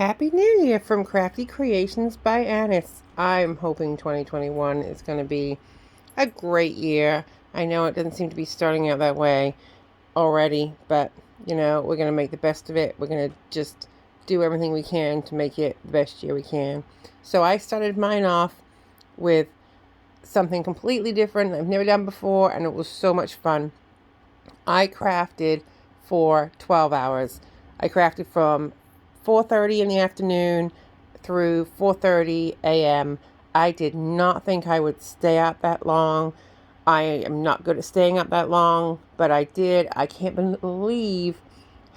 Happy New Year from Crafty Creations by Annis. I'm hoping 2021 is going to be a great year. I know it doesn't seem to be starting out that way already, but we're going to make the best of it. We're going to just do everything we can to make it the best year we can. So I started mine off with something completely different I've never done before, and it was so much fun. I crafted for 12 hours. I crafted from 4:30 in the afternoon through 4:30 a.m. I did not think I would stay up that long. I am not good at staying up that long, but I did. I can't believe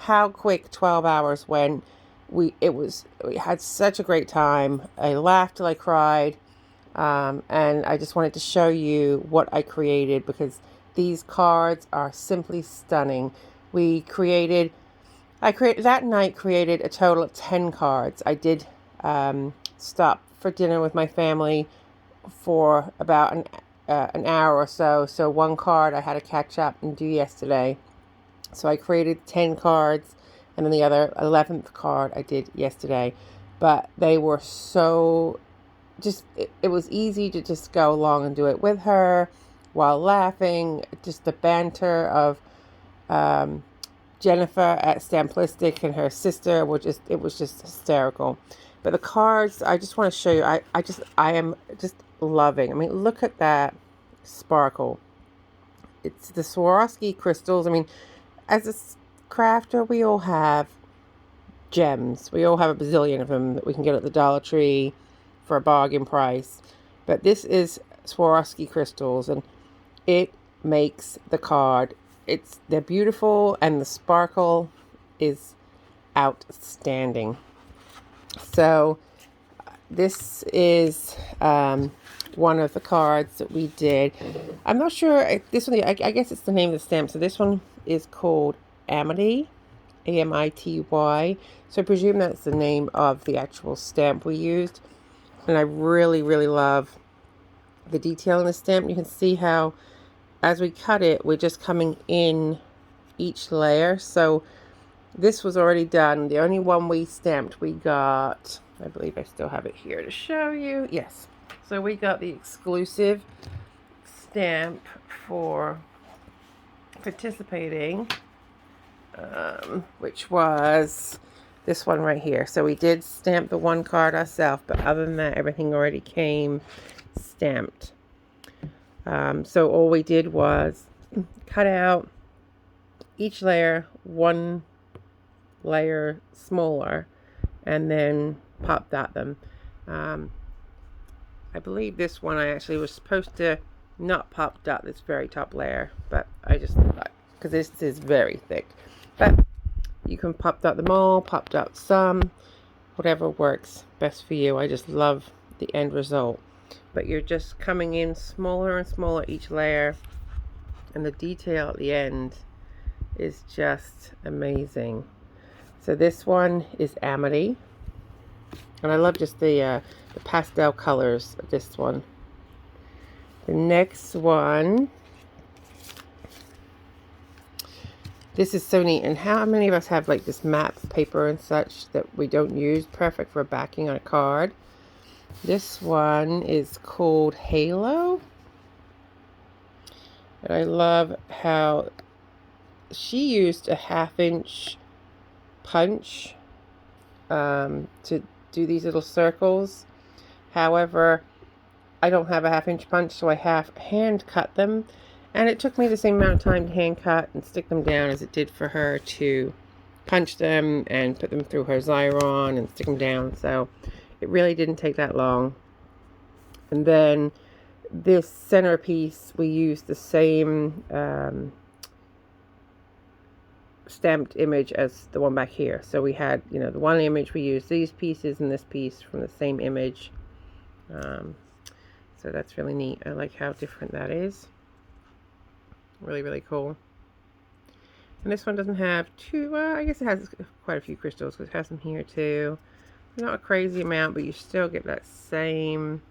how quick 12 hours went. We had such a great time. I laughed till I cried. And I just wanted to show you what I created because these cards are simply stunning. I created that night, created a total of 10 cards. I did stop for dinner with my family for about an hour or so. So one card I had to catch up and do yesterday. So I created 10 cards, and then the other 11th card I did yesterday. But they were so it was easy to just go along and do it with her while laughing. Just the banter of Jennifer at Stamplistic and her sister it was just hysterical. But the cards, I just want to show you, I am just loving. I mean, look at that sparkle. It's the Swarovski crystals. I mean, as a crafter, we all have gems. We all have a bazillion of them that we can get at the Dollar Tree for a bargain price. But this is Swarovski crystals, and it makes the card. They're beautiful, and the sparkle is outstanding. So this is one of the cards that we did. I'm not sure this one. I guess it's the name of the stamp. So this one is called Amity, Amity. So I presume that's the name of the actual stamp we used. And I really, really love the detail in the stamp. You can see how as we cut it, we're just coming in each layer. So this was already done. The only one we stamped, we got, I believe I still have it here to show you. Yes. So we got the exclusive stamp for participating, which was this one right here. So we did stamp the one card ourselves, but other than that, everything already came stamped. So all we did was cut out each layer one layer smaller and then pop dot them. I believe this one I actually was supposed to not pop dot this very top layer, but I just thought, because this is very thick, but you can pop dot them all, pop dot some, whatever works best for you. I just love the end result. But you're just coming in smaller and smaller each layer, and the detail at the end is just amazing. So this one is Amity, and I love just the pastel colors of this one. The next one, this is so neat. And how many of us have like this map paper and such that we don't use? Perfect for backing on a card. This one is called Halo. And I love how she used a 1/2-inch punch to do these little circles. However, I don't have a 1/2-inch punch, so I hand cut them. And it took me the same amount of time to hand cut and stick them down as it did for her to punch them and put them through her Xyron and stick them down. So it really didn't take that long. And then this centerpiece, we used the same stamped image as the one back here. So we had, the one image, we used these pieces and this piece from the same image. So that's really neat. I like how different that is. Really, really cool. And this one doesn't have too, I guess it has quite a few crystals because it has them here too. Not a crazy amount, but you still get that same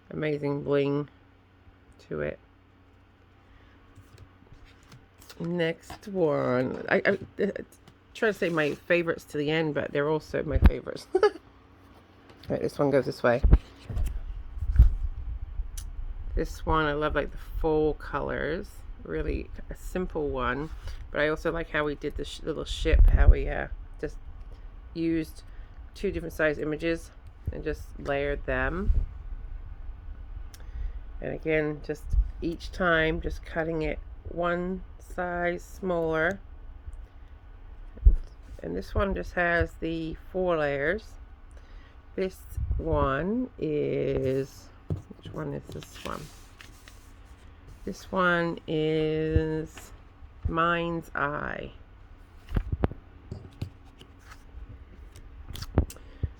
amazing bling to it. Next one. trying to say my favorites to the end, but they're also my favorites. Right, this one goes this way. This one, I love like the full colors. Really a simple one, but I also like how we did this little ship, how we just used 2 different size images and just layered them. And again, just each time just cutting it one size smaller. And this one just has the 4 layers. This one is, which one is this one? This one is Mind's Eye.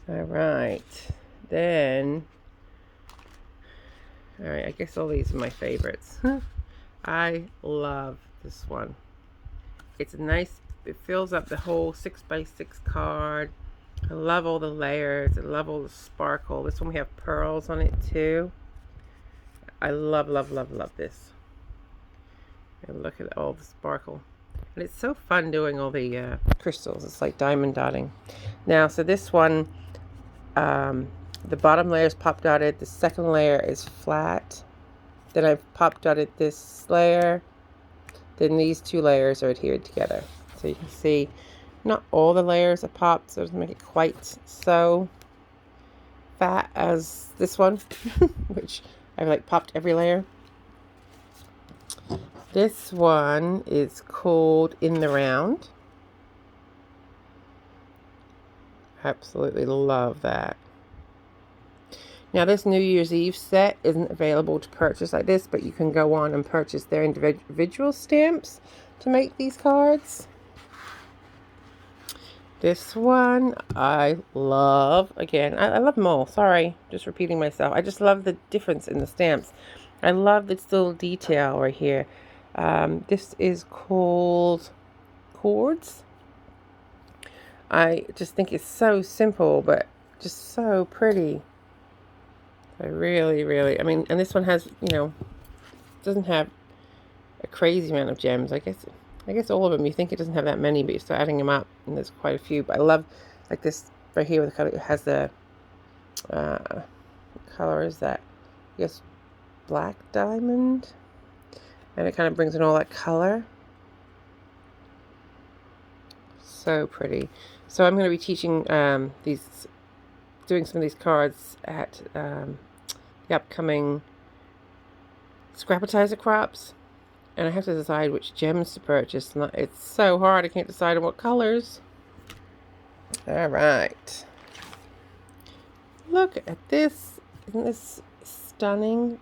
All right, then, all right, I guess all these are my favorites. I love this one. It's nice, it fills up the whole 6x6 card. I love all the layers. I love all the sparkle. This one we have pearls on it too. I love, love, love, love this. And look at all the sparkle. And it's so fun doing all the crystals. It's like diamond dotting. Now, so this one, the bottom layer is pop dotted. The second layer is flat. Then I've pop dotted this layer. Then these 2 layers are adhered together. So you can see not all the layers are popped, so it doesn't make it quite so fat as this one, which I've like popped every layer. This one is called In the Round. Absolutely love that. Now this New Year's Eve set isn't available to purchase like this, but you can go on and purchase their individual stamps to make these cards. This one I love. Again, I love them all. Sorry, just repeating myself. I just love the difference in the stamps. I love this little detail right here. This is called Chords. I just think it's so simple, but just so pretty. I really, really, I mean, and this one has, you know, doesn't have a crazy amount of gems. I guess all of them, you think it doesn't have that many, but you start adding them up and there's quite a few. But I love like this right here with the color. It has the color is that, I guess, black diamond, and it kind of brings in all that color. So pretty. So I'm going to be teaching doing some of these cards at the upcoming Scrapitizer crops. And I have to decide which gems to purchase. It's so hard. I can't decide on what colors. All right. Look at this. Isn't this stunning?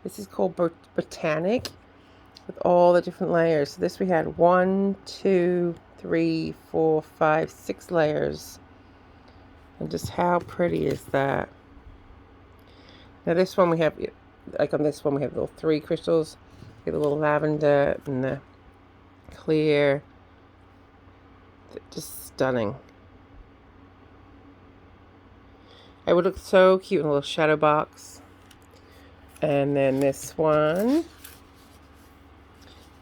This is called Botanic with all the different layers. So this we had 1, 2, 3, 4, 5, 6 layers. And just how pretty is that? Now this one we have, like on this one we have little 3 crystals. The little lavender and the clear. Just stunning. It would look so cute in a little shadow box. And then this one.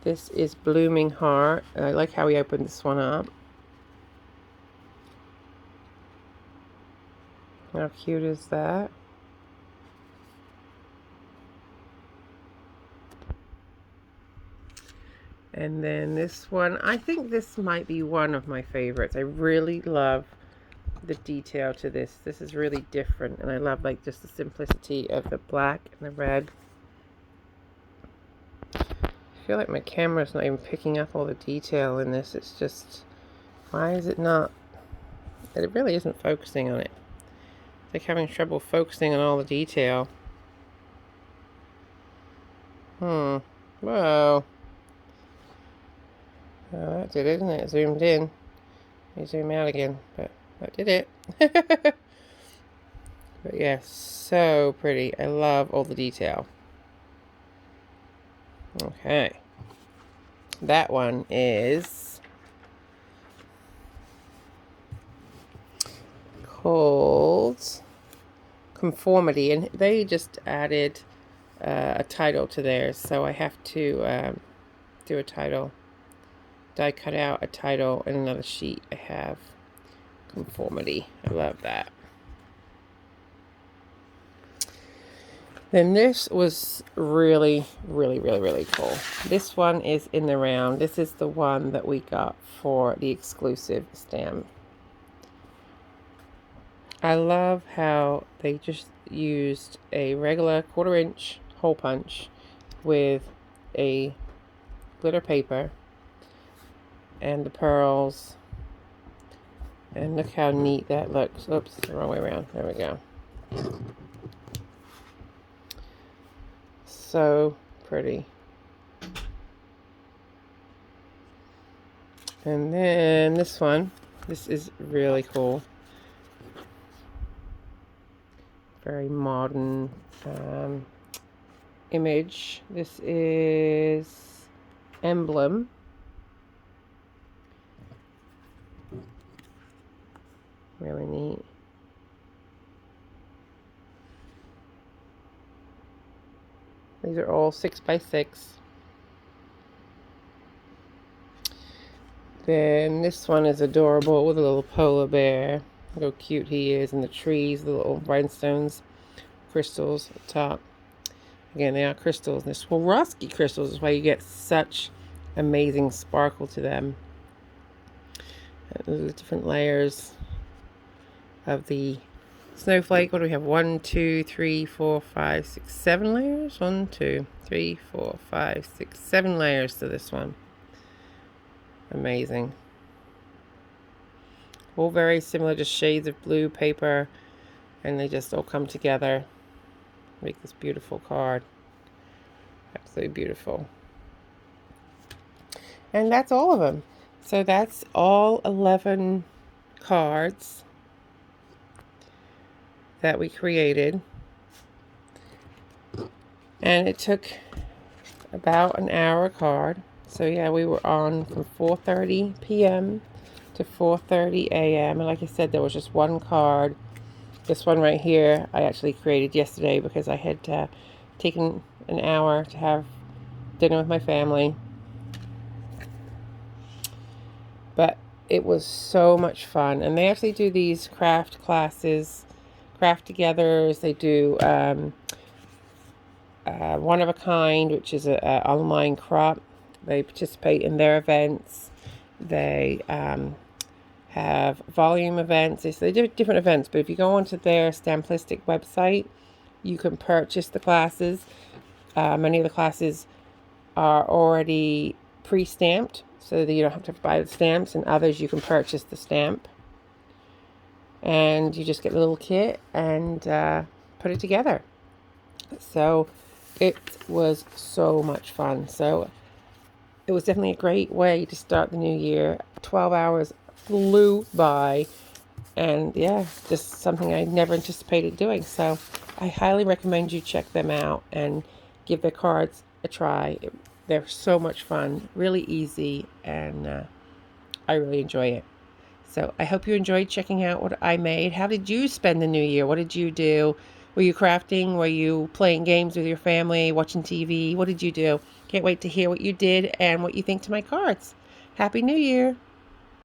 This is Blooming Heart. I like how we opened this one up. How cute is that? And then this one, I think this might be one of my favorites. I really love the detail to this. This is really different, and I love like just the simplicity of the black and the red. I feel like my camera's not even picking up all the detail in this. It's just, why is it not? It really isn't focusing on it. It's like having trouble focusing on all the detail. Whoa. Oh, that did it, didn't it? Zoomed in. Let me zoom out again, but that did it. But yeah, so pretty. I love all the detail. Okay. That one is called Conformity, and they just added a title to theirs, so I have to do a title die cut out a title and another sheet. I have conformity. I love that. Then this was really, really, really, really cool. This one is in the round. This is the one that we got for the exclusive stamp. I love how they just used a regular 1/4 inch hole punch with a glitter paper and the pearls. And look how neat that looks. Oops, the wrong way around. There we go. So pretty. And then this one. This is really cool. Very modern image. This is Emblem. Really neat. These are all 6x6. Then this one is adorable with a little polar bear. Look how cute he is, and the trees, the little rhinestones, crystals at the top. Again, they are crystals. They're Swarovski crystals. Is why you get such amazing sparkle to them. And the different layers of the snowflake. What do we have? 1, 2, 3, 4, 5, 6, 7 layers. 1, 2, 3, 4, 5, 6, 7 layers to this one. Amazing. All very similar, just shades of blue paper, and they just all come together, make this beautiful card. Absolutely beautiful. And that's all of them. So that's all 11 cards that we created. And it took about an hour a card. So yeah, we were on from 4:30 p.m. to 4:30 a.m. And like I said, there was just one card. This one right here, I actually created yesterday because I had taken an hour to have dinner with my family. But it was so much fun. And they actually do these craft classes, craft togethers. They do one of a kind, which is an online crop. They participate in their events. They have volume events. So they do different events, but if you go onto their Stamplistic website, you can purchase the classes. Many of the classes are already pre-stamped, so that you don't have to buy the stamps, and others you can purchase the stamp. And you just get a little kit and put it together. So it was so much fun. So it was definitely a great way to start the new year. 12 hours flew by, and yeah, just something I never anticipated doing. So I highly recommend you check them out and give their cards a try. They're so much fun, really easy, and I really enjoy it. So I hope you enjoyed checking out what I made. How did you spend the new year? What did you do? Were you crafting? Were you playing games with your family, watching TV? What did you do? Can't wait to hear what you did and what you think to my cards. Happy New Year!